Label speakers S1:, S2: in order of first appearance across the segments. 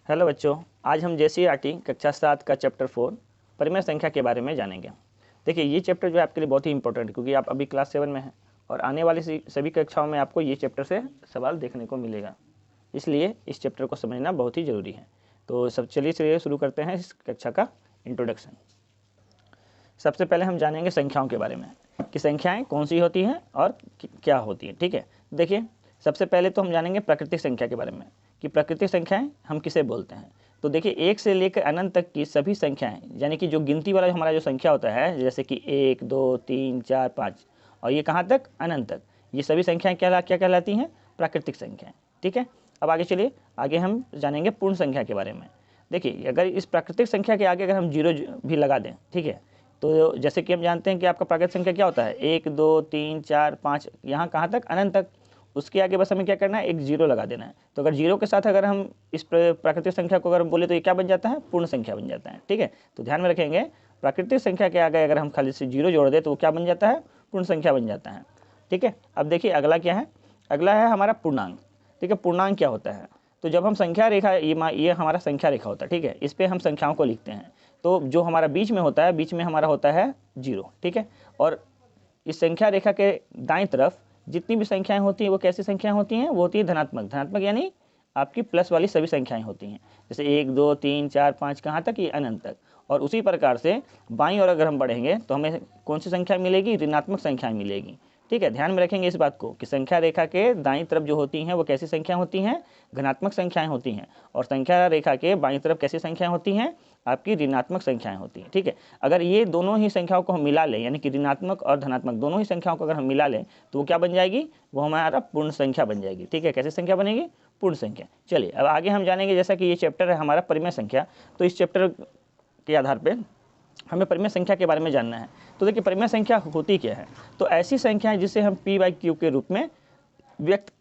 S1: Hello बच्चों, आज हम जेसीईआरटी कक्षा 7 का चैप्टर 4 परिमेय संख्या के बारे में जानेंगे। देखिए, ये चैप्टर जो है आपके लिए बहुत ही इंपॉर्टेंट है क्योंकि आप अभी क्लास 7 में हैं और आने वाली सभी कक्षाओं में आपको ये चैप्टर से सवाल देखने को मिलेगा, इसलिए इस चैप्टर को समझना बहुत ही ज़रूरी है। तो चलिए शुरू करते हैं इस कक्षा का इंट्रोडक्शन। सबसे पहले हम जानेंगे संख्याओं के बारे में कि संख्याएँ कौन सी होती हैं और क्या होती हैं। ठीक है, देखिए सबसे पहले तो हम जानेंगे प्राकृतिक संख्या के बारे में कि प्राकृतिक संख्याएं हम किसे बोलते हैं। तो देखिए, एक से लेकर अनंत तक की सभी संख्याएं, यानी कि जो गिनती वाला हमारा जो संख्या होता है, जैसे कि 1, 2, 3, 4, 5 और ये कहाँ तक, अनंत तक, ये सभी संख्याएं क्या कहलाती हैं, प्राकृतिक संख्याएं। ठीक है, अब आगे चलिए, आगे हम जानेंगे पूर्ण संख्या के बारे में। देखिए, अगर इस प्राकृतिक संख्या के आगे अगर हम जीरो भी लगा दें, ठीक है, तो जैसे कि हम जानते हैं कि आपका प्राकृतिक संख्या क्या होता है, 1, 2, 3, 4, 5, यहाँ कहाँ तक, अनंत तक। उसके आगे बस हमें क्या करना है, एक जीरो लगा देना है। तो अगर जीरो के साथ अगर हम इस प्राकृतिक संख्या को अगर बोले तो ये क्या बन जाता है, पूर्ण संख्या बन जाता है। ठीक है, तो ध्यान में रखेंगे, प्राकृतिक संख्या के आगे अगर हम खाली से जीरो जोड़ दें तो वो क्या बन जाता है, पूर्ण संख्या बन जाता है। ठीक है, अब देखिए अगला क्या है, अगला है हमारा पूर्णांक। ठीक है, पूर्णांक क्या होता है, तो जब हम संख्या रेखा, ये हमारा संख्या रेखा होता है, ठीक है, इस पर हम संख्याओं को लिखते हैं, तो जो हमारा बीच में होता है, बीच में हमारा होता है जीरो। ठीक है, और इस संख्या रेखा के दाईं तरफ जितनी भी संख्याएं होती हैं वो कैसी संख्याएं होती हैं, वो होती है धनात्मक। धनात्मक यानी आपकी प्लस वाली सभी संख्याएं होती हैं, जैसे 1, 2, 3, 4, 5 कहाँ तक, ये अनंत तक। और उसी प्रकार से बाईं ओर अगर हम बढ़ेंगे तो हमें कौन सी संख्या मिलेगी, ऋणात्मक संख्याएं मिलेगी। ठीक है, ध्यान में रखेंगे इस बात को कि संख्या रेखा के दाईं तरफ जो होती हैं वो कैसी संख्या होती हैं, धनात्मक संख्याएं होती हैं, और संख्या रेखा के बाईं तरफ कैसी संख्याएं होती हैं, आपकी ऋणात्मक संख्याएं होती हैं। ठीक है, अगर ये दोनों ही संख्याओं को हम मिला लें, यानी कि ऋणात्मक और धनात्मक दोनों ही संख्याओं को अगर हम मिला लें तो वो क्या बन जाएगी, वो हमारा पूर्ण संख्या बन जाएगी। ठीक है, कैसी संख्या बनेगी, पूर्ण संख्या। चलिए अब आगे हम जानेंगे, जैसा कि ये चैप्टर है हमारा परिमेय संख्या, तो इस चैप्टर के आधार पर हमें परिमेय संख्या के बारे में जानना है। तो देखिए, परिमेय संख्या होती क्या है, तो ऐसी संख्या है जिसे हम p/q के रूप में व्यक्त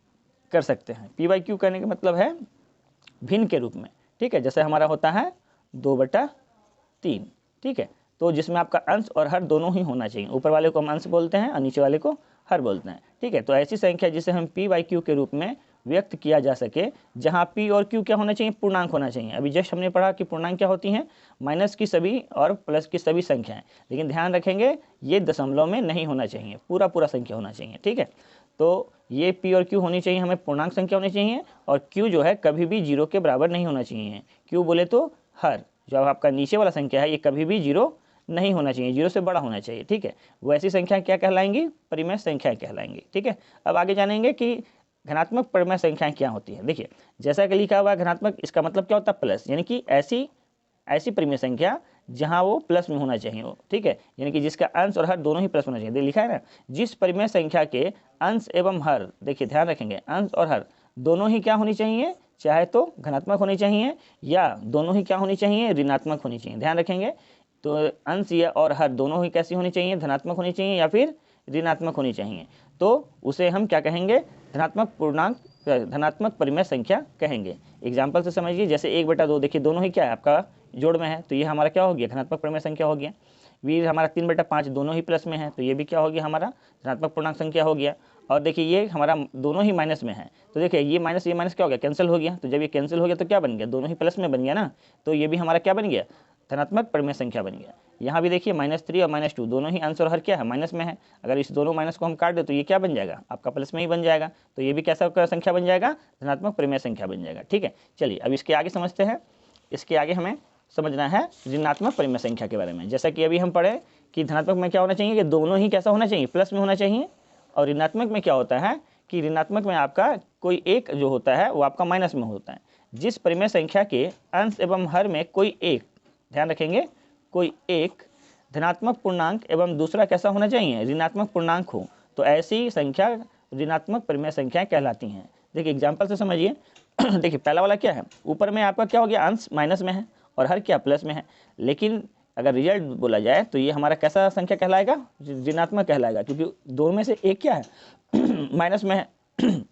S1: कर सकते हैं। p/q करने का मतलब है भिन्न के रूप में। ठीक है, जैसे हमारा होता है 2/3। ठीक है, तो जिसमें आपका अंश और हर दोनों ही होना चाहिए, ऊपर वाले को हम अंश बोलते हैं और नीचे वाले को हर बोलते हैं। ठीक है, तो ऐसी संख्या जिसे हम p/q के रूप में व्यक्त किया जा सके, जहां p और q क्या होना चाहिए, पूर्णांक होना चाहिए। अभी जस्ट हमने पढ़ा कि पूर्णांक क्या होती हैं, माइनस की सभी और प्लस की सभी संख्याएं, लेकिन ध्यान रखेंगे ये दशमलव में नहीं होना चाहिए, पूरा संख्या होना चाहिए। ठीक है, तो ये p और q होनी चाहिए, हमें पूर्णांक संख्या होनी चाहिए, और q जो है कभी भी जीरो के बराबर नहीं होना चाहिए। q बोले तो हर, जो आपका नीचे वाला संख्या है, ये कभी भी जीरो नहीं होना चाहिए, जीरो से बड़ा होना चाहिए। ठीक है, वो ऐसी संख्या क्या कहलाएंगी, परिमेय संख्याएं कहलाएंगी। ठीक है, अब आगे जानेंगे कि धनात्मक परिमेय संख्याएं क्या होती है। देखिए, जैसा कि लिखा हुआ है धनात्मक, इसका मतलब क्या होता है, प्लस, यानी कि ऐसी परिमेय संख्या जहां वो प्लस में होना चाहिए हो। ठीक है, यानी कि जिसका अंश और हर दोनों ही प्लस होना चाहिए। लिखा है ना, जिस परिमेय संख्या के अंश एवं हर, देखिए ध्यान रखेंगे, अंश और हर दोनों ही क्या होनी चाहिए, चाहे तो धनात्मक होनी चाहिए या दोनों ही क्या होनी चाहिए, ऋणात्मक होनी चाहिए। ध्यान रखेंगे, तो अंश या और हर दोनों ही कैसी होनी चाहिए, धनात्मक होनी चाहिए या फिर ऋणात्मक होनी चाहिए, तो उसे हम क्या कहेंगे, धनात्मक पूर्णांक, धनात्मक परिमेय संख्या कहेंगे। एग्जाम्पल से समझिए, जैसे 1/2, देखिए दोनों ही क्या है, आपका जोड़ में है, तो ये हमारा क्या हो गया, धनात्मक परिमेय संख्या हो गया। वीर हमारा 3/5 दोनों ही प्लस में है, तो ये भी क्या हो गया, हमारा धनात्मक पूर्णांक संख्या हो गया। और देखिए ये हमारा दोनों ही माइनस में है, तो देखिए ये माइनस क्या हो गया, कैंसिल हो गया। तो जब ये कैंसिल हो गया तो क्या बन गया, दोनों ही प्लस में बन गया ना, तो ये भी हमारा क्या बन गया, धनात्मक परिमेय संख्या बन गया। यहाँ भी देखिए -3 और -2 दोनों ही अंश और हर क्या है, माइनस में है। अगर इस दोनों माइनस को हम काट दे तो ये क्या बन जाएगा, आपका प्लस में ही बन जाएगा, तो ये भी कैसा संख्या बन जाएगा, धनात्मक परिमेय संख्या बन जाएगा। ठीक है, चलिए अब इसके आगे समझते हैं। इसके आगे हमें समझना है ऋणात्मक परिमेय संख्या के बारे में। जैसा कि अभी हम पढ़े कि धनात्मक में क्या होना चाहिए, कि दोनों ही कैसा होना चाहिए, प्लस में होना चाहिए, और ऋणात्मक में क्या होता है कि ऋणात्मक में आपका कोई एक जो होता है वो आपका माइनस में होता है। जिस परिमेय संख्या के अंश एवं हर में कोई एक, ध्यान रखेंगे, कोई एक धनात्मक पूर्णांक एवं दूसरा कैसा होना चाहिए, ऋणात्मक पूर्णांक हो, तो ऐसी संख्या ऋणात्मक परिमेय संख्याएं कहलाती हैं। देखिए एग्जाम्पल से समझिए देखिए पहला वाला क्या है, ऊपर में आपका क्या हो गया, अंश माइनस में है और हर क्या प्लस में है, लेकिन अगर रिजल्ट बोला जाए तो ये हमारा कैसा संख्या कहलाएगा, ऋणात्मक कहलाएगा, क्योंकि दोनों में से एक क्या है माइनस में है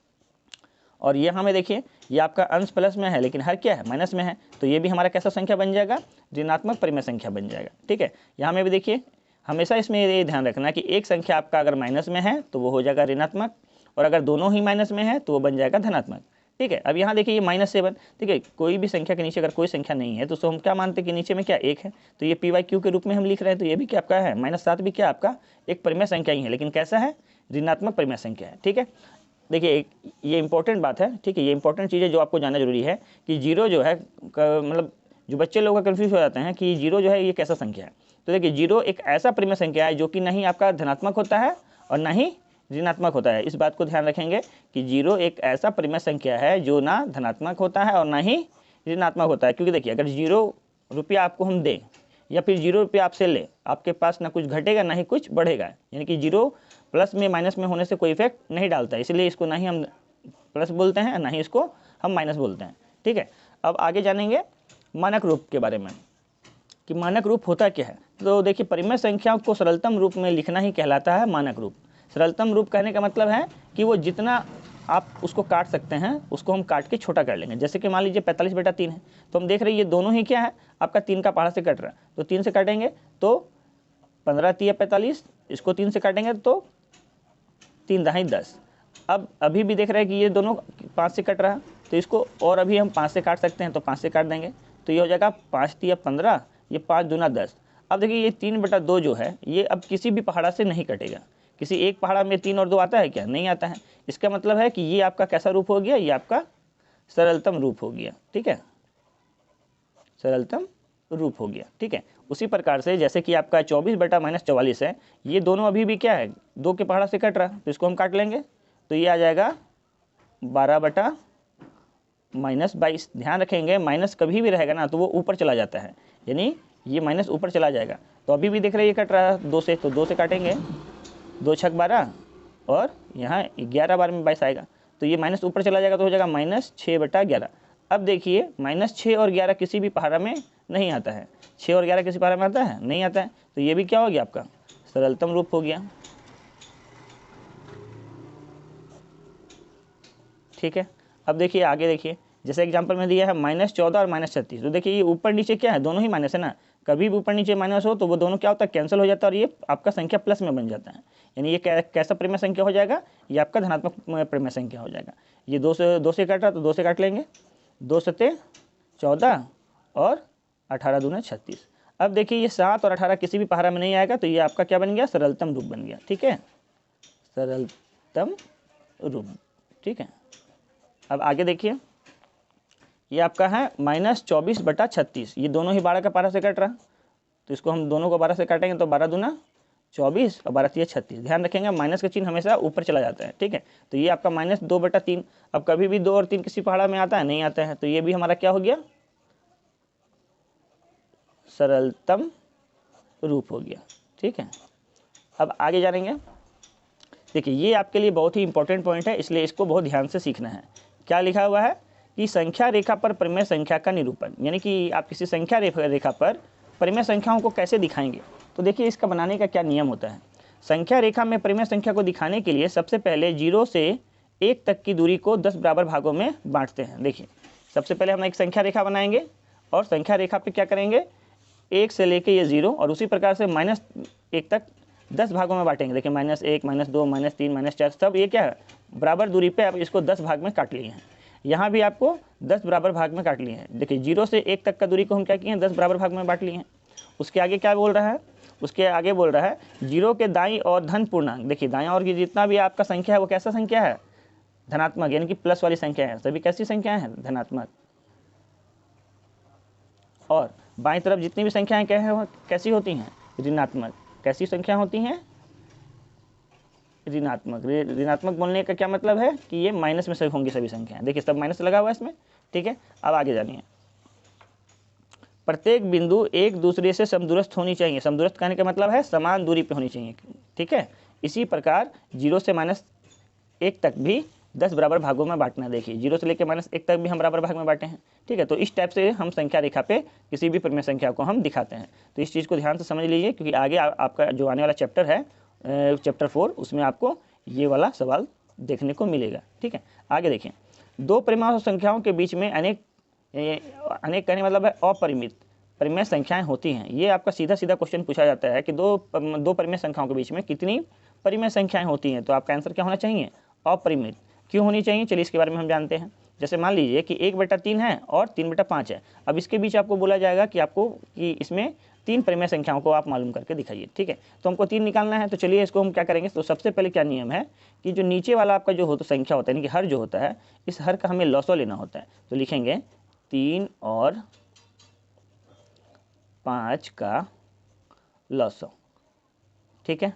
S1: और ये हमें देखिए ये आपका अंश प्लस में है लेकिन हर क्या है, माइनस में है, तो ये भी हमारा कैसा संख्या बन जाएगा, ऋणात्मक परिमेय संख्या बन जाएगा। ठीक है, यहाँ में भी देखिए हमेशा इसमें ये ध्यान रखना कि एक संख्या आपका अगर माइनस में है तो वो हो जाएगा ऋणात्मक, और अगर दोनों ही माइनस में है तो वो बन जाएगा धनात्मक। ठीक है। अब यहाँ देखिए ये -7, ठीक है, कोई भी संख्या के नीचे अगर कोई संख्या नहीं है तो उसको हम क्या मानते हैं कि नीचे में क्या 1 है, तो ये p/q के रूप में हम लिख रहे हैं। तो ये भी क्या आपका है, -7 भी क्या आपका एक परिमेय संख्या ही है, लेकिन कैसा है, ऋणात्मक परिमेय संख्या है। ठीक है, देखिए ये इंपॉर्टेंट बात है, ठीक है, ये इंपॉर्टेंट चीज़ है जो आपको जानना जरूरी है कि जीरो जो है मतलब जो बच्चे लोग कन्फ्यूज हो जाते हैं कि जीरो जो है ये कैसा संख्या है। तो देखिए जीरो एक ऐसा परिमेय संख्या है जो कि नहीं आपका धनात्मक होता है और ना ही ऋणात्मक होता है। इस बात को ध्यान रखेंगे कि जीरो एक ऐसा परिमेय संख्या है जो ना धनात्मक होता है और ना ही ऋणात्मक होता है। क्योंकि देखिए अगर 0 रुपया आपको हम दें या फिर 0 रुपया आपसे ले, आपके पास ना कुछ घटेगा ना ही कुछ बढ़ेगा, यानी कि जीरो प्लस में माइनस में होने से कोई इफेक्ट नहीं डालता है, इसलिए इसको ना ही हम प्लस बोलते हैं ना ही इसको हम माइनस बोलते हैं। ठीक है, अब आगे जानेंगे मानक रूप के बारे में कि मानक रूप होता क्या है। तो देखिए परिमेय संख्याओं को सरलतम रूप में लिखना ही कहलाता है मानक रूप। सरलतम रूप कहने का मतलब है कि वो जितना आप उसको काट सकते हैं उसको हम काट के छोटा कर लेंगे। जैसे कि मान लीजिए 45/3 है, तो हम देख रहे हैं ये दोनों ही क्या है, आपका 3 का पहाड़ा से कट रहा है, तो 3 से काटेंगे तो 15 × 45, इसको 3 से काटेंगे तो 3 × 10। अब अभी भी देख रहे हैं कि ये दोनों 5 से कट रहा है, तो इसको और अभी हम 5 से काट सकते हैं, तो 5 से काट देंगे, तो ये हो जाएगा 5 × 15, ये 5 × 10। अब देखिए ये 3/2 जो है ये अब किसी भी पहाड़ा से नहीं कटेगा। किसी एक पहाड़ा में 3 और 2 आता है क्या, नहीं आता है। इसका मतलब है कि ये आपका कैसा रूप हो गया, ये आपका सरलतम रूप हो गया। ठीक है, सरलतम रूप हो गया। ठीक है, उसी प्रकार से जैसे कि आपका 24/-44 है, ये दोनों अभी भी क्या है, 2 के पहाड़ा से कट रहा है, तो इसको हम काट लेंगे, तो ये आ जाएगा 12/-22। ध्यान रखेंगे माइनस कभी भी रहेगा ना तो वो ऊपर चला जाता है, यानी ये माइनस ऊपर चला जाएगा। तो अभी भी देख रहे हैं ये कट रहा है 2 से, तो 2 से काटेंगे, 2 × 6 = 12 और यहाँ 11 बार में 22 आएगा, तो ये माइनस ऊपर चला जाएगा तो हो जाएगा -6/11। अब देखिए -6 और 11 किसी भी पहाड़ा में नहीं आता है। 6 और 11 किसी पहाड़ा में आता है, नहीं आता है, तो ये भी क्या हो गया आपका सरलतम रूप हो गया। ठीक है, अब देखिए आगे देखिए, जैसे एग्जांपल में दिया है -14 और -36, तो देखिए ये ऊपर नीचे क्या है, दोनों ही माइनस है ना। कभी भी ऊपर नीचे माइनस हो तो वो दोनों क्या होता है, कैंसिल हो जाता है और ये आपका संख्या प्लस में बन जाता है। यानी ये कैसा परिमेय संख्या हो जाएगा, ये आपका धनात्मक परिमेय संख्या हो जाएगा। ये 2 से काट रहा तो 2 से काट लेंगे, 2 × 7 = 14 और 18 × 2 = 36। अब देखिए ये 7 और 18 किसी भी पहाड़ा में नहीं आएगा, तो ये आपका क्या बन गया, सरलतम रूप बन गया। ठीक है, सरलतम रूप। ठीक है, अब आगे देखिए, ये आपका है -24/36, ये दोनों ही 12 का पहाड़ा से कट रहा, तो इसको हम दोनों को 12 से काटेंगे तो 12 × 2 = 24 और 12 × 3 = 36। ध्यान रखेंगे माइनस का चिन्ह हमेशा ऊपर चला जाता है। ठीक है, तो ये आपका -2/3। अब कभी भी 2 और 3 किसी पहाड़ा में आता है, नहीं आता है, तो ये भी हमारा क्या हो गया, सरलतम रूप हो गया। ठीक है, अब आगे जानेंगे। देखिए ये आपके लिए बहुत ही इंपॉर्टेंट पॉइंट है, इसलिए इसको बहुत ध्यान से सीखना है। क्या लिखा हुआ है कि संख्या रेखा पर परिमेय संख्या का निरूपण, यानी कि आप किसी संख्या रेखा पर परिमेय संख्याओं को कैसे दिखाएंगे। तो देखिए इसका बनाने का क्या नियम होता है। संख्या रेखा में परिमेय संख्या को दिखाने के लिए सबसे पहले 0 से 1 तक की दूरी को 10 बराबर भागों में बांटते हैं। देखिए सबसे पहले हम एक संख्या रेखा बनाएंगे और संख्या रेखा पे क्या करेंगे, 1 से लेके ये 0 और उसी प्रकार से -1 तक 10 भागों में बांटेंगे। देखिए -1, -2, -3, -4, सब ये क्या है, बराबर दूरी पे आप इसको 10 भाग में काट लिए हैं। यहाँ भी आपको 10 बराबर भाग में काट लिए हैं। देखिए 0 से 1 तक का दूरी को हम क्या किए हैं, 10 बराबर भाग में बांट लिए हैं। उसके आगे क्या बोल रहा है, उसके आगे बोल रहा है 0 के दाईं और धन पूर्णांक। देखिए दाईं और की जितना भी आपका संख्या है वो कैसा संख्या है, धनात्मक, यानी कि प्लस वाली संख्या है। सभी कैसी संख्याएं हैं, धनात्मक। और बाईं तरफ जितनी भी संख्याएं क्या है, कैसी होती हैं, ऋणात्मक। कैसी संख्या होती हैं, ऋणात्मक। ऋणात्मक बोलने का क्या मतलब है कि ये माइनस में से होंगी सभी संख्याएं। देखिए सब माइनस लगा हुआ है इसमें। ठीक है, अब आगे जानिए। प्रत्येक बिंदु एक दूसरे से समदूरस्थ होनी चाहिए। समदूरस्थ कहने का मतलब है समान दूरी पे होनी चाहिए। ठीक है, इसी प्रकार 0 से -1 तक भी 10 बराबर भागों में बांटना। देखिए 0 से लेकर -1 तक भी हम बराबर भाग में बांटे हैं। ठीक है, तो इस टाइप से हम संख्या रेखा पे किसी भी परिमेय संख्या को हम दिखाते हैं। तो इस चीज़ को ध्यान से समझ लीजिए, क्योंकि आगे आपका जो आने वाला चैप्टर है चैप्टर 4, उसमें आपको ये वाला सवाल देखने को मिलेगा। ठीक है, आगे देखिए। दो परिमेय संख्याओं के बीच में अनेक कहने मतलब है अपरिमित परिमेय संख्याएं होती हैं। ये आपका सीधा सीधा क्वेश्चन पूछा जाता है कि दो परिमेय संख्याओं के बीच में कितनी परिमेय संख्याएं होती हैं। तो आपका आंसर क्या होना चाहिए, अपरिमित। क्यों होनी चाहिए, चलिए इसके बारे में हम जानते हैं। जैसे मान लीजिए कि 1/3 है और 3/5 है। अब इसके बीच आपको बोला जाएगा कि आपको कि इसमें 3 परिमेय संख्याओं को आप मालूम करके दिखाइए, ठीक है। तो हमको 3 निकालना है, तो चलिए इसको हम क्या करेंगे। तो सबसे पहले क्या नियम है कि जो नीचे वाला आपका जो संख्या होता है, यानी कि हर जो होता है, इस हर का हमें लॉसो लेना होता है। तो लिखेंगे 3 और 5 का लॉसो, ठीक है।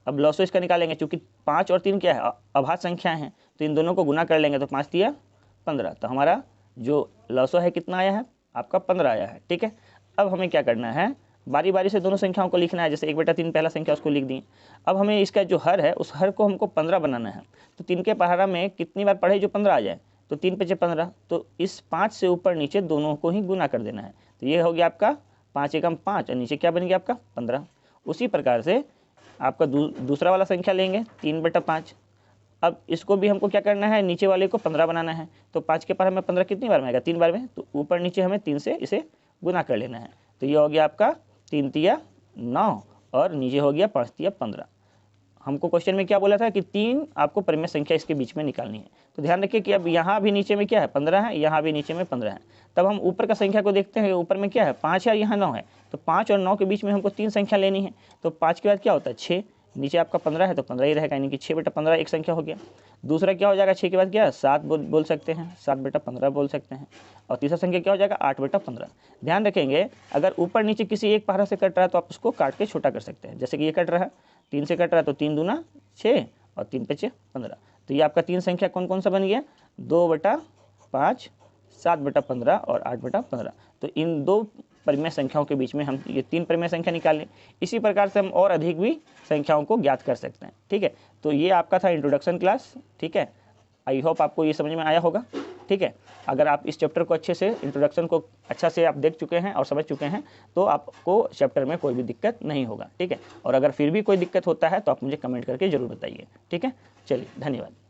S1: अब लॉसो इसका निकालेंगे, चूंकि 5 और 3 क्या है, अभाज्य संख्याएं हैं, तो इन दोनों को गुना कर लेंगे, तो 5 तिया 15। तो हमारा जो लॉसो है कितना आया है, आपका 15 आया है, ठीक है। अब हमें क्या करना है, बारी बारी से दोनों संख्याओं को लिखना है। जैसे 1/3 पहला संख्या उसको लिख दी। अब हमें इसका जो हर है, उस हर को हमको 15 बनाना है। तो 3 के पहाड़ा में कितनी बार पढ़े जो 15 आ जाए, तो 3 × 15, तो इस 5 से ऊपर नीचे दोनों को ही गुना कर देना है। तो ये हो गया आपका 5 एकम 5 और नीचे क्या बन गया आपका 15। उसी प्रकार से आपका दूसरा वाला संख्या लेंगे 3/5। अब इसको भी हमको क्या करना है, नीचे वाले को 15 बनाना है। तो 5 के पहाड़े में 15 कितनी बार में आएगा, 3 बार में। तो ऊपर नीचे हमें 3 से इसे गुना कर लेना है। तो ये हो गया आपका 3 तिया 9 और नीचे हो गया 5 तिया 15। हमको क्वेश्चन में क्या बोला था कि 3 आपको परिमेय संख्या इसके बीच में निकालनी है। तो ध्यान रखिए कि अब यहाँ भी नीचे में क्या है 15 है, यहाँ भी नीचे में 15 है। तब हम ऊपर का संख्या को देखते हैं, ऊपर में क्या है 5 है, यहाँ 9 है। तो 5 और 9 के बीच में हमको 3 संख्या लेनी है। तो 5 के बाद क्या होता है 6, नीचे आपका 15 है तो 15 ही रहेगा, यानी कि 6/15 एक संख्या हो गया। दूसरा क्या हो जाएगा 6 के बाद क्या 7 बोल सकते हैं, 7/15 बोल सकते हैं। और तीसरा संख्या क्या हो जाएगा 8/15। ध्यान रखेंगे अगर ऊपर नीचे किसी एक पहाड़ा से कट रहा है तो आप उसको काट के छोटा कर सकते हैं। जैसे कि ये कट रहा है 3 से कट रहा है, तो 3 दूना 6 और 3 × 5 15। तो ये आपका 3 संख्या कौन कौन सा बन गया, 2/5, 7/15 और 8/15। तो इन दो परिमेय संख्याओं के बीच में हम ये 3 परिमेय संख्या निकाल लें। इसी प्रकार से हम और अधिक भी संख्याओं को ज्ञात कर सकते हैं, ठीक है। तो ये आपका था इंट्रोडक्शन क्लास, ठीक है। आई होप आपको ये समझ में आया होगा, ठीक है। अगर आप इस चैप्टर को अच्छे से इंट्रोडक्शन को अच्छा से आप देख चुके हैं और समझ चुके हैं तो आपको चैप्टर में कोई भी दिक्कत नहीं होगा, ठीक है। और अगर फिर भी कोई दिक्कत होता है तो आप मुझे कमेंट करके ज़रूर बताइए, ठीक है। चलिए धन्यवाद।